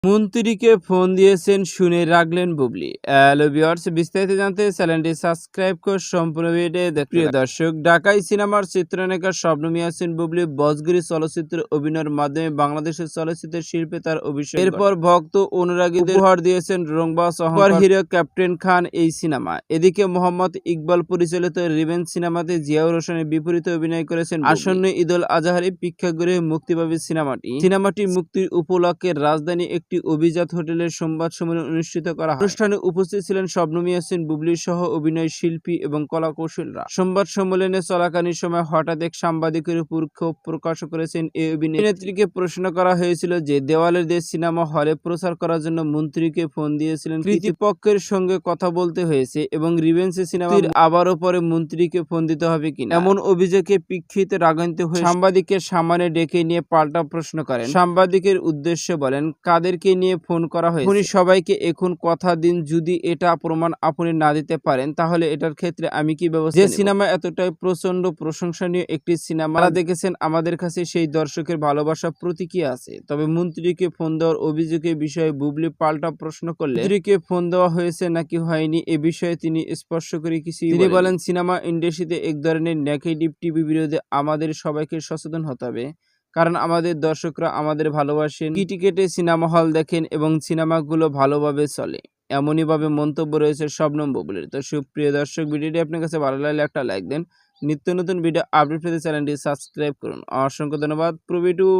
মন্ত্রীকে ফোন দিয়েছেন শুনে রাগলেন বুবলি। হ্যালো ভিউয়ার্স, বিস্তারিত জানতে চ্যানেলটি সাবস্ক্রাইব করে সম্পূর্ণ ভিডিও দেখতে প্রিয় দর্শক, ঢাকাই সিনেমার চিত্রনায়িকা শবনম ইয়াসমিন বুবলি বজগিরি চলচ্চিত্রে অভিনয়ের মাধ্যমে বাংলাদেশের চলচ্চিত্র শিল্পে তার অভিষেক। এরপর ভক্ত অনুরাগীদের উপহার দিয়েছেন রংবাজ সুপার হিরো ক্যাপ্টেন খান এই সিনেমা। এদিকে মোহাম্মদ ইকবাল পরিচালিত রিভেঞ্জ সিনেমাতে জিয়াউর রহমানের বিপরীতে অভিনয় করেছেন। আসন্ন ঈদুল আজহারে প্রেক্ষাগৃহে মুক্তি পাবে সিনেমাটি মুক্তির উপলক্ষে রাজধানী একটি অভিজাত হোটেলের সংবাদ সম্মেলন অনুষ্ঠিত করা হয়। অনুষ্ঠানে উপস্থিত ছিলেন শবনম ইয়াসমিন বুবলি সহ অভিনয় শিল্পী এবং কলাকৌশলীরা। সংবাদ সম্মেলনে চলাকালীন সময় হঠাৎ এক সাংবাদিকের উপর ক্ষোভ প্রকাশ করেছেন এই অভিনেত্রীকে। প্রশ্ন করা হয়েছিল যে দেওয়ালের দেশ সিনেমা হলে প্রচার করার জন্য মন্ত্রীকে ফোন দিয়েছিলেন কৃতিপক্ষের সঙ্গে কথা বলতে হয়েছে এবং রিভেঞ্জ সিনেমার আবারও পরে মন্ত্রীকে ফোন দিতে হবে কিনা এমন অভিযোগে প্রেক্ষিতে রাগান্বিত হয়ে সাংবাদিককে সামনে ডেকে নিয়ে পাল্টা প্রশ্ন করেন। সাংবাদিকের উদ্দেশ্যে বলেন, কাদেরকে নিয়ে ফোন করা হয়েছে? উনি সবাইকে এখন কথা দিন, যদি এটা প্রমাণ আপনি না দিতে পারেন তাহলে এটার ক্ষেত্রে আমি কি ব্যবস্থা নেব? যে সিনেমা এতটাই প্রচন্ড প্রশংসনীয় একটি সিনেমা দেখেছেন, আমাদের কাছে সেই দর্শকের ভালোবাসা প্রতীকী আছে। তবে মন্ত্রীকে ফোন দেওয়ার অভিযোগের বিষয়ে বুবলি পাল্টা প্রশ্ন করলে মন্ত্রীকে ফোন দেওয়া হয়েছে নাকি হয়নি এ বিষয়ে তিনি স্পষ্ট করে কিছু তিনি বলেন, সিনেমা ইন্ডাস্ট্রিতে এক ধরনের নেগেটিভ টিভি বিরোধী আমাদের সবাইকে সচেতন হতে হবে, কারণ আমাদের দর্শকরা আমাদের ভালোবাসেন, টিকেটে সিনেমা হল দেখেন এবং সিনেমাগুলো ভালোভাবে চলে। এমনইভাবে মন্তব্য রয়েছে শবনম বুবলির। তো সুপ্রিয় দর্শক, ভিডিওটি আপনার কাছে ভালো লাগলে একটা লাইক দেন। নিত্য নতুন ভিডিও আপডেট পেতে চ্যানেলটি সাবস্ক্রাইব করুন। অসংখ্য ধন্যবাদ। পুরো ভিডিও